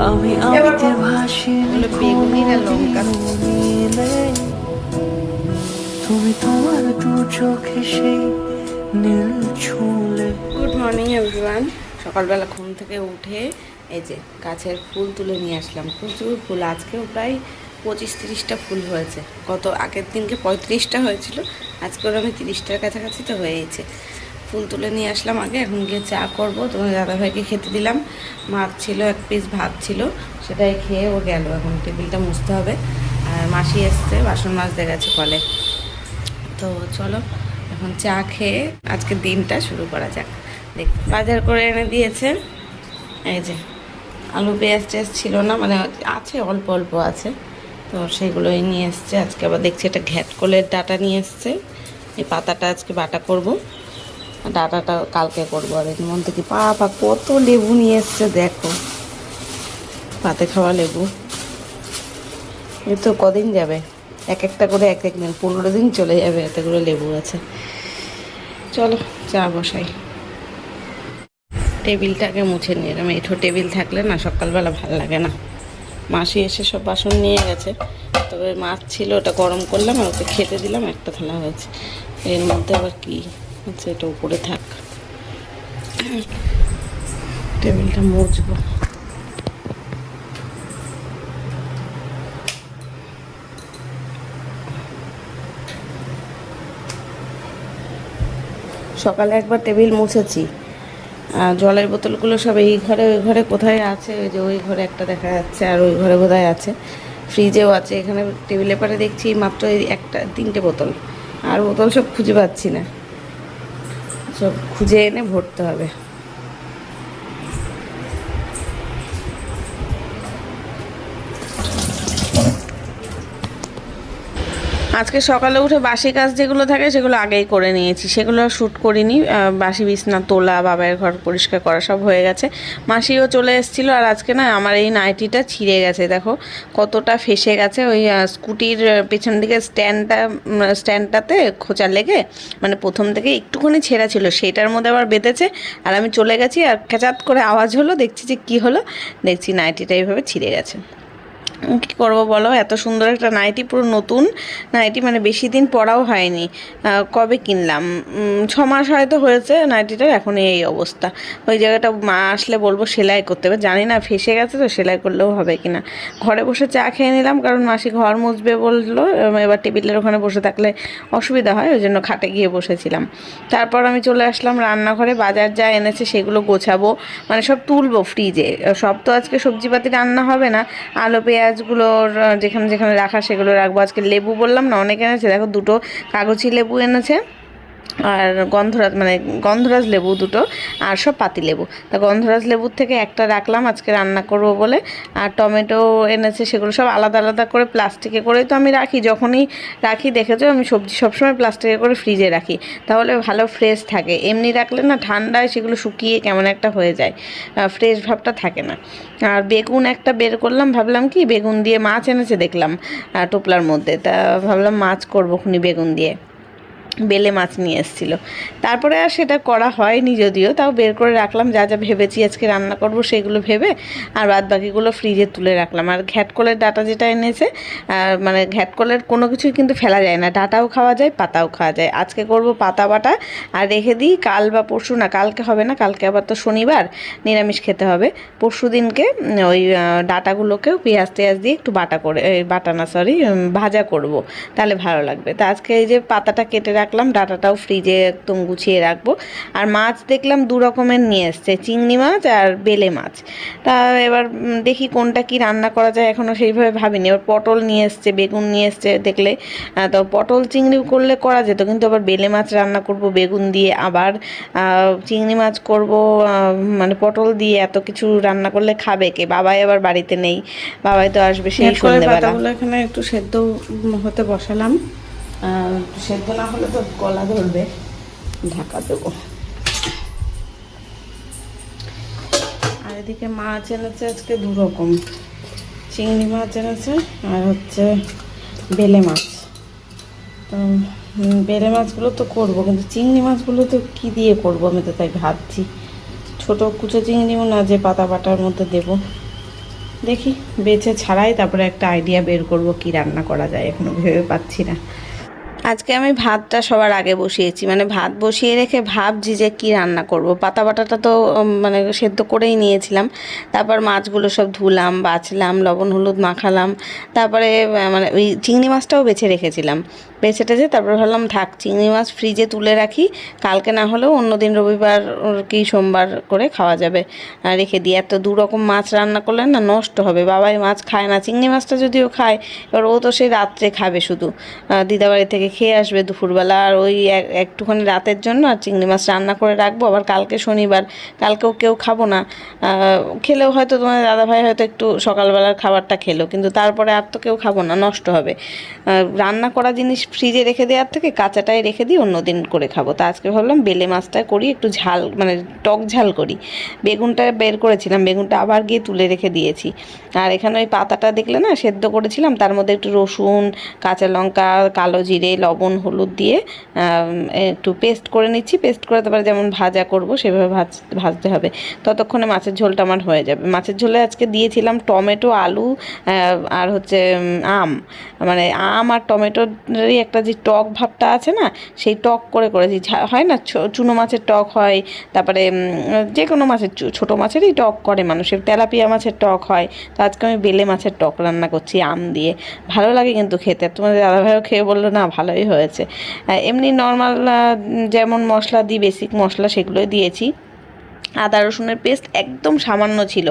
আমি আমিতে ভাসি বেগুনি না লঙ্কা। তুমি তোমার দু চোখে সেই নীল ছুঁলে। Good morning everyone. সকালবেলা ঘুম থেকে উঠে এই যে গাছের ফুল তুলে নিয়ে আসলাম। প্রচুর ফুল, আজকেও প্রায় 25-30টা ফুল হয়েছে। গত আগের দিনকে 35টা হয়েছিল, আজকে ওর আমি 30টার কাছাকাছি তো হয়েছে। ফুল তুলে নিয়ে আসলাম আগে, এখন গিয়ে চা করবো। তোমার দাদাভাইকে খেতে দিলাম, মাছ ছিল, 1 পিস ভাত ছিল, সেটাই খেয়ে ও গেল। এখন টেবিলটা মুছতে হবে। আর মাসি এসছে, বাসন মাজতে গেছে কলে। তো চলো এখন চা খেয়ে আজকে দিনটা শুরু করা যাক। দেখ, বাজার করে এনে দিয়েছে। এই যে আলু পেঁয়াজ টেয়াজ ছিল না, মানে আছে অল্প অল্প আছে, তো সেগুলোই নিয়ে এসছে। আজকে আবার দেখছি একটা ঘ্যাটকলের ডাঁটা নিয়ে এসছে। এই পাতাটা আজকে বাটা করব, ডাঁটাটা কালকে করবো। আর এর মধ্যে কি পা কত লেবু নিয়ে এসছে দেখো, পাতে খাওয়া লেবু। এ তো কদিন যাবে, এক একটা করে এক এক দিন, 15 দিন চলে যাবে, এতগুলো লেবু আছে। চলো চা বসাই। টেবিলটাকে মুছে নিয়ে এলাম, এঠো টেবিল থাকলে না সকালবেলা ভালো লাগে না। মাসি এসে সব বাসন নিয়ে গেছে, তবে মাছ ছিল ওটা গরম করলাম আর ওকে খেতে দিলাম, একটা থালা হয়েছে। এর মধ্যে আবার কি হচ্ছে, এটা উপরে থাক, টেবিলটা মুছবো। সকালে একবার টেবিল মুছেছি, জলের বোতলগুলো সব এই ঘরে ওই ঘরে কোথায় আছে, ওই যে ওই ঘরে একটা দেখা যাচ্ছে, আর ওই ঘরে বোধহয় আছে, ফ্রিজেও আছে। এখানে টেবিলে পারে দেখছি মাত্র এই 1-3টে বোতল, আর বোতল সব খুঁজে পাচ্ছি না, সব খুঁজে এনে ভরতে হবে। আজকে সকালে উঠে বাসি কাজ যেগুলো থাকে সেগুলো আগেই করে নিয়েছি, সেগুলো শ্যুট করিনি। বাসি বিছনা তোলা, বাবার ঘর পরিষ্কার করা সব হয়ে গেছে। মাসিও চলে এসেছিলো। আর আজকে না আমার এই নাইটিটা ছিঁড়ে গেছে, দেখো কতটা ফেসে গেছে। ওই স্কুটির পেছন দিকে স্ট্যান্ডটাতে খোঁচা লেগে, মানে প্রথম থেকে একটুখানি ছেঁড়া ছিল, সেটার মধ্যে আবার বেঁধেছে। আর আমি চলে গেছি, আর খেচাত করে আওয়াজ হলো, দেখছি যে কী হলো, দেখছি নাইটিটা এইভাবে ছিঁড়ে গেছে। কী করবো বলো, এত সুন্দর একটা নাইটি, পুরো নতুন নাইটি, মানে বেশি দিন পরাও হয়নি। কবে কিনলাম, 6 মাস হয়তো হয়েছে নাইটিটার, এখন এই অবস্থা। ওই জায়গাটা মা আসলে বলবো সেলাই করতে হবে, জানি না ফেসে গেছে তো সেলাই করলেও হবে কি না। ঘরে বসে চা খেয়ে নিলাম, কারণ মাসি ঘর মুছবে বললো, এবার টেবিলের ওখানে বসে থাকলে অসুবিধা হয়, ওই জন্য খাটে গিয়ে বসেছিলাম। তারপর আমি চলে আসলাম রান্নাঘরে, বাজার যা এনেছে সেগুলো গোছাবো, মানে সব তুলবো ফ্রিজে। সব তো আজকে সবজিপাতি রান্না হবে না, আলু পেঁয়াজগুলোর যেখানে যেখানে রাখা সেগুলো রাখবো। আজকে লেবু বললাম না অনেক এনেছে, দেখো 2টো কাগজি লেবু এনেছে, আর গন্ধরাজ লেবু 2টো, আর সব পাতি লেবু। তা গন্ধরাজ লেবুর থেকে একটা রাখলাম আজকে রান্না করব বলে। আর টমেটো এনেছে, সেগুলো সব আলাদা আলাদা করে প্লাস্টিকে করেই তো আমি রাখি, যখনই রাখি দেখেছো আমি সবজি সবসময় প্লাস্টিকে করে ফ্রিজে রাখি, তাহলে ভালো ফ্রেশ থাকে। এমনি রাখলে না ঠান্ডায় সেগুলো শুকিয়ে কেমন একটা হয়ে যায়, ফ্রেশ ভাবটা থাকে না। আর বেগুন একটা বের করলাম, ভাবলাম কি বেগুন দিয়ে মাছ এনেছে দেখলাম টোপলার মধ্যে, তা ভাবলাম মাছ করবো খুনি বেগুন দিয়ে। বেলে মাছ নিয়ে এসেছিলো, তারপরে আর সেটা করা হয়নি যদিও, তাও বের করে রাখলাম। যা যা ভেবেছি আজকে রান্না করব সেগুলো ভেবে, আর বাদ বাকিগুলো ফ্রিজে তুলে রাখলাম। আর ঘ্যাটকলের ডাঁটা যেটা এনেছে, মানে ঘ্যাটকলের কোনো কিছুই কিন্তু ফেলা যায় না, ডাঁটাও খাওয়া যায়, পাতাও খাওয়া যায়। আজকে করব পাতা বাটা, আর রেখে দিই কাল বা পরশু, না কালকে হবে না, কালকে আবার তো শনিবার, নিরামিষ খেতে হবে। পরশু দিনকে ওই ডাঁটাগুলোকেও পেঁয়াজ টেয়াজ দিয়ে একটু ভাজা করব, তাহলে ভালো লাগবে। তা আজকে এই যে পাতাটা কেটে রাখলাম, ডাঁটাটাও ফ্রিজে একদম গুছিয়ে রাখবো। আর মাছ দেখলাম 2 রকমের নিয়ে এসছে, চিংড়ি মাছ আর বেলে মাছ। তা এবার দেখি কোনটা কি রান্না করা যায়, এখনও সেইভাবে ভাবিনি। এবার পটল নিয়ে এসছে, বেগুন নিয়ে এসছে দেখলে, তো পটল চিংড়ি করলে করা যেত, কিন্তু আবার বেলে মাছ রান্না করব বেগুন দিয়ে, আবার চিংড়ি মাছ করব, মানে পটল দিয়ে এত কিছু রান্না করলে খাবে কে? বাবাই আবার বাড়িতে নেই, বাবাই তো আসবে সেই সন্ধ্যেবেলা। পাতাগুলো এখানে একটু সেদ্ধ হতে বসালাম, সেদ্ধ না হলে তো গলা ধরবে, ঢাকা দেবো। আর এদিকে মাছ এনেছে আজকে 2 রকম, চিংড়ি মাছ এনেছে আর হচ্ছে বেলে মাছ। তো বেলে মাছগুলো তো করবো, কিন্তু চিংড়ি মাছগুলো তো কী দিয়ে করবো আমি তো তাই ভাবছি। ছোটো কুচো চিংড়িও না যে পাতা বাটার মধ্যে দেবো, দেখি বেছে ছাড়াই তারপরে একটা আইডিয়া বের করব কি রান্না করা যায়, এখনো ভেবে পাচ্ছি না। আজকে আমি ভাতটা সবার আগে বসিয়েছি, মানে ভাত বসিয়ে রেখে ভাবছি যে কি রান্না করব। পাতা বাটাটা তো মানে সেদ্ধ করেই নিয়েছিলাম, তারপর মাছগুলো সব ধুলাম, বাছলাম, লবণ হলুদ মাখালাম, তারপরে মানে ওই চিংড়ি মাছটাও বেছে রেখেছিলাম। বেছে টেছে তারপর ভাবলাম থাক, চিংড়ি মাছ ফ্রিজে তুলে রাখি, কালকে না হলেও অন্যদিন রবিবার কি সোমবার করে খাওয়া যাবে, রেখে দিই। এত দু রকম মাছ রান্না করলে না নষ্ট হবে, বাবাই মাছ খায় না, চিংড়ি মাছটা যদিও খায়, এবার ও তো সেই রাত্রে খাবে শুধু, দিদাবাড়ি থেকে খেয়ে আসবে দুপুরবেলা, আর ওই একটুখানি রাতের জন্য আর চিংড়ি মাছ রান্না করে রাখবো। আবার কালকে শনিবার, কালকেও কেউ খাবো না, খেলেও হয়তো তোমার দাদাভাই হয়তো একটু সকালবেলার খাবারটা খেলো, কিন্তু তারপরে আর তো কেউ খাবো না, নষ্ট হবে। রান্না করা জিনিস ফ্রিজে রেখে দেওয়ার থেকে কাঁচাটাই রেখে দিই, অন্য দিন করে খাবো। তা আজকে ভাবলাম বেলে মাছটা করি, একটু ঝাল মানে টক ঝাল করি। বেগুনটা বের করেছিলাম, বেগুনটা আবার গিয়ে তুলে রেখে দিয়েছি। আর এখানে ওই পাতাটা দেখলে না সেদ্ধ করেছিলাম, তার মধ্যে একটু রসুন, কাঁচা লঙ্কা, কালো জিরে, লবণ হলুদ দিয়ে একটু পেস্ট করে নিচ্ছি। পেস্ট করে তারপরে যেমন ভাজা করব সেভাবে ভাজতে হবে, ততক্ষণে মাছের ঝোলটা আমার হয়ে যাবে। মাছের ঝোলে আজকে দিয়েছিলাম টমেটো, আলু আর হচ্ছে আম, মানে আম আর টমেটোরই একটা যে টক ভাবটা আছে না, সেই টক করে করেছি। হয় না চুনো মাছের টক হয়, তারপরে যে কোনো মাছের ছোটো মাছেরই টক করে মানুষের, তেলাপিয়া মাছের টক হয়। তো আজকে আমি বেলে মাছের টক রান্না করছি আম দিয়ে, ভালো লাগে কিন্তু খেতে। তোমাদের দাদাভাইও খেয়ে বললো না ভালোই হয়েছে। এমনি নর্মাল যেমন মশলা দিই, বেসিক মশলা সেগুলোই দিয়েছি। আদা রসুনের পেস্ট একদম সামান্য ছিল,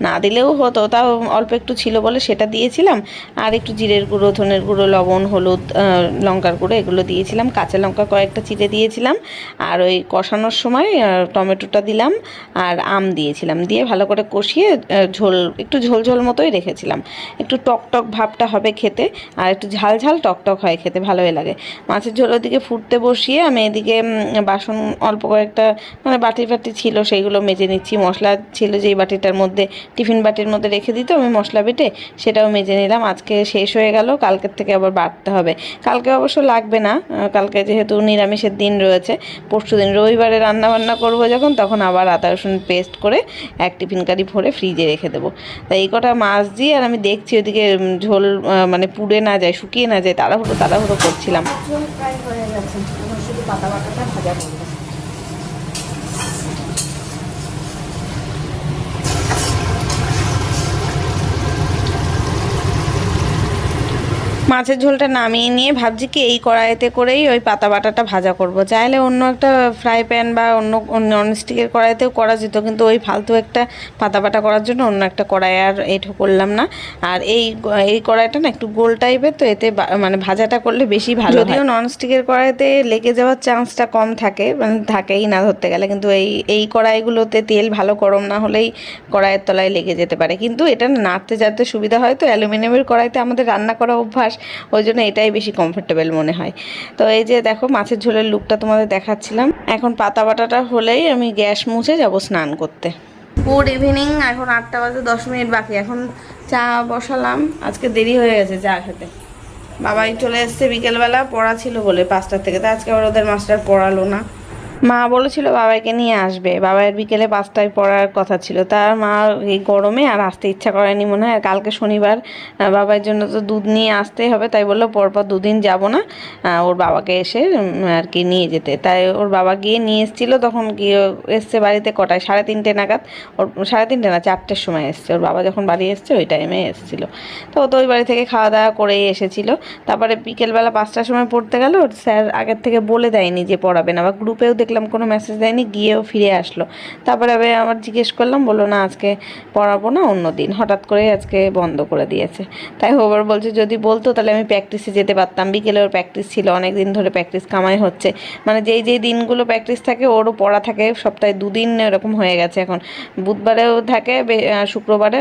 না দিলেও হতো, তাও অল্প একটু ছিল বলে সেটা দিয়েছিলাম। আর একটু জিরের গুঁড়ো, ধনের গুঁড়ো, লবণ, হলুদ, লঙ্কার গুঁড়ো এগুলো দিয়েছিলাম। কাঁচা লঙ্কা কয়েকটা চিড়ে দিয়েছিলাম। আর ওই কষানোর সময় টমেটোটা দিলাম আর আম দিয়েছিলাম, দিয়ে ভালো করে কষিয়ে ঝোল একটু ঝোল ঝোল মতোই রেখেছিলাম। একটু টক টক ভাবটা হবে খেতে, আর একটু ঝাল ঝাল টক টক হয় খেতে, ভালোই লাগে। মাছের ঝোল ওদিকে ফুটতে বসিয়ে আমি এদিকে বাসন অল্প কয়েকটা মানে বাটি ছিল সেইগুলো মেজে নিচ্ছি। মশলা ছিল যেই বাটিটার মধ্যে, টিফিন বাটির মধ্যে রেখে দিত আমি মশলা বেটে, সেটাও মেজে নিলাম। আজকে শেষ হয়ে গেল, কালকের থেকে আবার বাটতে হবে। কালকে অবশ্য লাগবে না, কালকে যেহেতু নিরামিষের দিন রয়েছে। পরশু দিন রবিবারে রান্নাবান্না করবো যখন, তখন আবার আদা রসুন পেস্ট করে এক টিফিন কারি ভরে ফ্রিজে রেখে দেবো। তাই এই কটা মাছ দিয়ে, আর আমি দেখছি ওদিকে ঝোল মানে পুড়ে না যায়, শুকিয়ে না যায়, তাড়াহুড়ো করছিলাম। ঝোল প্রায় হয়ে গেছে, শুধু পাতা বাটাটা ভাজা করবো। মাছের ঝোলটা নামিয়ে নিয়ে ভাবছি কি এই কড়াইতে করেই ওই পাতা বাটাটা ভাজা করব। চাইলে অন্য একটা ফ্রাই প্যান বা অন্য ননস্টিকের কড়াইতেও করা যেত, কিন্তু ওই ফালতু একটা পাতা বাটা করার জন্য অন্য একটা কড়াই আর এইটা করলাম না। আর এই কড়াইটা না একটু গোল টাইপের, তো এতে মানে ভাজাটা করলে বেশি ভালো। যদিও ননস্টিকের কড়াইতে লেগে যাওয়ার চান্সটা কম থাকে, মানে থাকেই না ধরতে গেলে, কিন্তু এই কড়াইগুলোতে তেল ভালো গরম না হলেই কড়াইয়ের তলায় লেগে যেতে পারে। কিন্তু এটা নাড়তে যাতে সুবিধা হয়, তো অ্যালুমিনিয়ামের কড়াইতে আমাদের রান্না করা অভ্যাস, ওই জন্য এটাই বেশি কমফোর্টেবল মনে হয়। তো এই যে দেখো মাছের ঝোলের লুকটা তোমাদের দেখাচ্ছিলাম। এখন পাতা বাটাটা হলেই আমি গ্যাস মুছে যাব স্নান করতে। গুড ইভিনিং, এখন 8টা বাজে 10 মিনিট বাকি। এখন চা বসালাম, আজকে দেরি হয়ে গেছে চা খেতে। বাবাই চলে এসছে বিকেলবেলা, পড়া ছিল বলে 5টা থেকে, তা আজকে আবার ওদের মাস্টার পড়ালো না। মা বলেছিল বাবাইকে নিয়ে আসবে, বাবাইয়ের বিকেলে 5টায় পড়ার কথা ছিল, তার মা এই গরমে আর আসতে ইচ্ছা করেনি মনে হয়। আর কালকে শনিবার, বাবার জন্য তো দুধ নিয়ে আসতেই হবে, তাই বললো পরপর দুদিন যাব না, ওর বাবাকে এসে আর কি নিয়ে যেতে। তাই ওর বাবা গিয়ে নিয়ে এসেছিলো, তখন গিয়ে এসছে বাড়িতে কটায়, 3:30 নাগাদ। ওর 3:30 না 4টের সময় এসছে, ওর বাবা যখন বাড়ি এসছে ওই টাইমে এসেছিলো। তো ও তো ওই বাড়ি থেকে খাওয়া দাওয়া করেই এসেছিলো। তারপরে বিকেলবেলা 5টার সময় পড়তে গেল, ওর স্যার আগের থেকে বলে দেয়নি যে পড়াবে না, বা গ্রুপেও দেখলাম কোনো মেসেজ দেয়নি, গিয়েও ফিরে আসলো। তারপরে আমি আবার জিজ্ঞেস করলাম, বললো না আজকে পড়াবো না, অন্য দিন, হঠাৎ করে আজকে বন্ধ করে দিয়েছে। তাই ওবার বলছে যদি বলতো তাহলে আমি প্র্যাকটিসে যেতে পারতাম, বিকেলে ওর প্র্যাকটিস ছিল, অনেক দিন ধরে প্র্যাকটিস কামাই হচ্ছে, মানে যেই দিনগুলো প্র্যাকটিস থাকে ওরও পড়া থাকে, সপ্তাহে 2 দিন এরকম হয়ে গেছে এখন, বুধবারেও থাকে, শুক্রবারে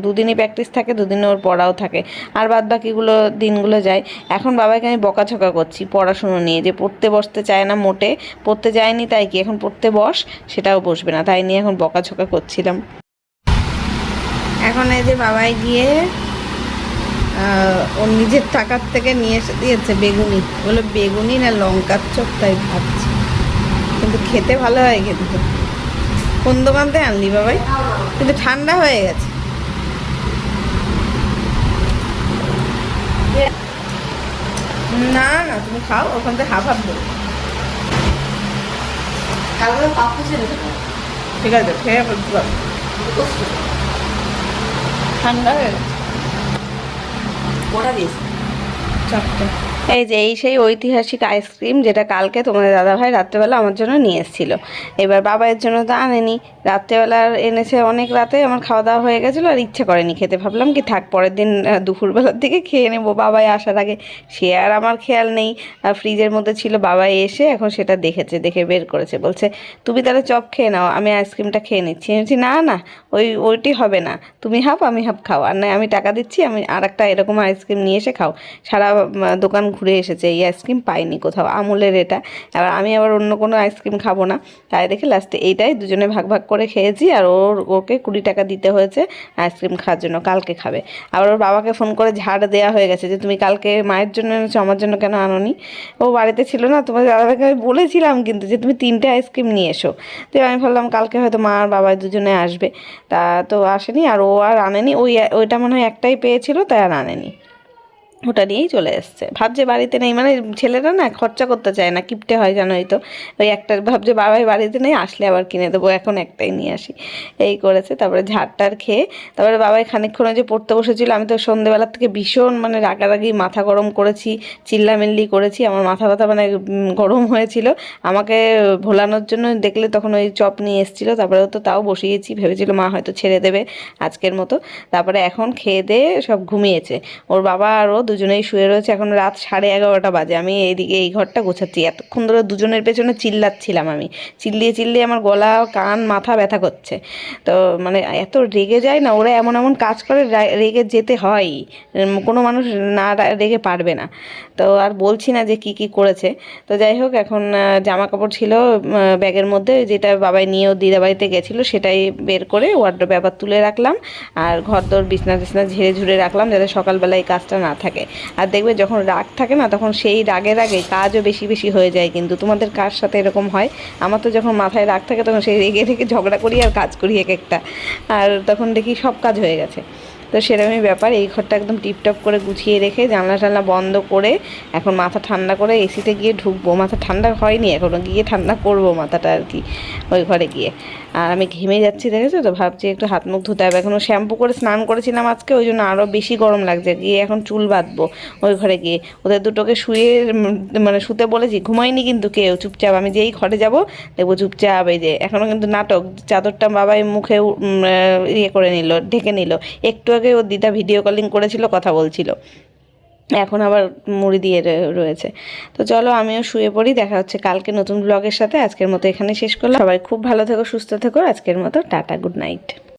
2 দিনই প্র্যাকটিস থাকে, 2 দিনে ওর পড়াও থাকে, আর বাদ বাকিগুলো দিনগুলো যায়। এখন বাবাকে আমি বকাঝকা করছি পড়াশুনো নিয়ে, যে পড়তে বসতে চায় না মোটে, পড়তে যায়নি তাই কি এখন পড়তে বস, সেটাও বসবে না, তাই নিয়ে এখন বকাঝকা করছিলাম। এখন এই যে বাবাই গিয়ে ওর নিজের টাকার থেকে নিয়ে এসে দিয়েছে বেগুনি, বলে বেগুনি না লঙ্কার চপ, তাই ভাবছি, কিন্তু খেতে ভালো হয়। কিন্তু কোন দোকান থেকে আনলি বাবাই? কিন্তু ঠান্ডা হয়ে গেছে। না না তুমি খাও, ওখান থেকে হাফ হাফ দেবো। কালকে পাপ্পু ছেড়ে দেবো। ঠিক আছে, খেয়ে বলতে পারবো। ঠান্ডা হয়ে গেছে। ওটা দিয়েছি চারটে। এই যে এই সেই ঐতিহাসিক আইসক্রিম যেটা কালকে তোমাদের দাদাভাই রাত্রেবেলা আমার জন্য নিয়ে এসেছিলো। এবার বাবার জন্য তো আনেনি, রাত্রেবেলা এনেছে অনেক রাতে, আমার খাওয়া দাওয়া হয়ে গেছিলো আর ইচ্ছে করেনি খেতে। ভাবলাম কি থাক পরের দিন দুপুরবেলার দিকে খেয়ে নেবো, বাবাই আসার আগে। সে আর আমার খেয়াল নেই, আর ফ্রিজের মধ্যে ছিল, বাবাই এসে এখন সেটা দেখেছে, দেখে বের করেছে, বলছে তুমি তাহলে চপ খেয়ে নাও, আমি আইসক্রিমটা খেয়ে নিচ্ছি। আমি বলছি না না, ওইটি হবে না, তুমি হাফ আমি হাফ খাও, আর নয় আমি টাকা দিচ্ছি, আমি আর একটা এরকম আইসক্রিম নিয়ে এসে খাও। সারা দোকান ঘুরে এসেছে, এই আইসক্রিম পাইনি কোথাও, আমুলের এটা। এবার আমি আবার অন্য কোনো আইসক্রিম খাবো না, তাই দেখে লাস্টে এইটাই দুজনে ভাগ ভাগ করে খেয়েছি। আর ওকে 20 টাকা দিতে হয়েছে আইসক্রিম খাওয়ার জন্য, কালকে খাবে। আবার ওর বাবাকে ফোন করে ঝাড় দেওয়া হয়ে গেছে যে তুমি কালকে মায়ের জন্য এনেছো, আমার জন্য কেন আনোনি? ও বাড়িতে ছিল না, তোমার দাদাভাইকে আমি বলেছিলাম কিন্তু যে তুমি 3টে আইসক্রিম নিয়ে এসো। তো আমি ভাবলাম কালকে হয়তো মা আর বাবা দুজনে আসবে, তা তো আসেনি, আর ও আর আনেনি। ওইটা মনে হয় একটাই পেয়েছিল, তাই আর আনেনি, ওটা নিয়েই চলে এসছে। ভাবছে বাড়িতে নেই, মানে ছেলেরা না খরচা করতে চায় না, কিপটে হয় জানোই তো। ওই একটা ভাবছে বাবাই বাড়িতে নেই, আসলে আবার কিনে দেবো, এখন একটাই নিয়ে আসি, এই করেছে। তারপরে ঝাড়টার খেয়ে তারপরে বাবাই খানিকক্ষণ যে পড়তে বসেছিল, আমি তো সন্ধ্যেবেলার থেকে ভীষণ মানে রাগারাগি মাথা গরম করেছি, চিল্লামিল্লি করেছি, আমার মাথা ব্যথা মানে গরম হয়েছিল। আমাকে ভোলানোর জন্য দেখলে তখন ওই চপ নিয়ে এসেছিলো, তারপরে তো তাও বসিয়েছি, ভেবেছিল মা হয়তো ছেড়ে দেবে আজকের মতো। তারপরে এখন খেয়ে দিয়ে সব ঘুমিয়েছে, ওর বাবা আর ও দুজনেই শুয়ে রয়েছে। এখন রাত 11:30 বাজে, আমি এইদিকে এই ঘরটা গোছাচ্ছি। এতক্ষণ ধরে দুজনের পেছনে চিল্লাচ্ছিলাম, আমি চিল্লিয়ে চিল্লিয়ে আমার গলা কান মাথা ব্যথা করছে। তো মানে এত রেগে যায় না ওরা, এমন এমন কাজ করে, রেগে যেতে হয়, কোনো মানুষ না রেগে পারবে না। তো আর বলছি না যে কি কি করেছে। তো যাই হোক, এখন জামা কাপড় ছিল ব্যাগের মধ্যে, যেটা বাবাই নিয়েও দিদাবাড়িতে গেছিলো, সেটাই বের করে ওয়ার্ড্রোবে আবার তুলে রাখলাম। আর ঘর দোর বিছনা টিছনা ঝেড়ে ঝুড়ে রাখলাম, যাতে সকালবেলা এই কাজটা না থাকে। আর দেখবে যখন রাগ থাকে না, তখন সেই রাগের আগে কাজও বেশি বেশি হয়ে যায়। কিন্তু তোমাদের কার সাথে এরকম হয়? আমার তো যখন মাথায় রাগ থাকে তখন সেই রেগে রেগে ঝগড়া করি আর কাজ করি এক একটা, আর তখন দেখি সব কাজ হয়ে গেছে। তো সেরকমই ব্যাপার। এই ঘরটা একদম টিপটপ করে গুছিয়ে রেখে জানলা টানলা বন্ধ করে এখন মাথা ঠান্ডা করে এসিতে গিয়ে ঢুকবো। মাথা ঠান্ডা হয়নি এখনও, গিয়ে ঠান্ডা করবো মাথাটা আর কি ওই ঘরে গিয়ে। আর আমি ঘেমে যাচ্ছি, দেখেছো তো, ভাবছি একটু হাত মুখ ধুতে হবে। এখনও শ্যাম্পু করে স্নান করেছিলাম আজকে, ওই জন্য আরও বেশি গরম লাগছে। গিয়ে এখন চুল বাঁধবো ওই ঘরে গিয়ে। ওদের দুটোকে শুয়ে মানে শুতে বলেছি, ঘুমায়নি কিন্তু কেউ, চুপচাপ। আমি যেই ঘরে যাব দেখবো চুপচাপ, এই যে এখনও কিন্তু নাটক। চাদরটা বাবাই মুখে ইয়ে করে নিল, ঢেকে নিল। একটু আগে ওর দিদা ভিডিও কলিং করেছিল, কথা বলছিল, এখন আবার মুড়ি দিয়ে রয়েছে। তো চলো আমিও শুয়ে পড়ি, দেখা হচ্ছে কালকে নতুন ব্লগের সাথে। আজকের মতো এখানে শেষ করলাম। সবাই খুব ভালো থেকো, সুস্থ থেকো। আজকের মতো টাটা, গুড নাইট।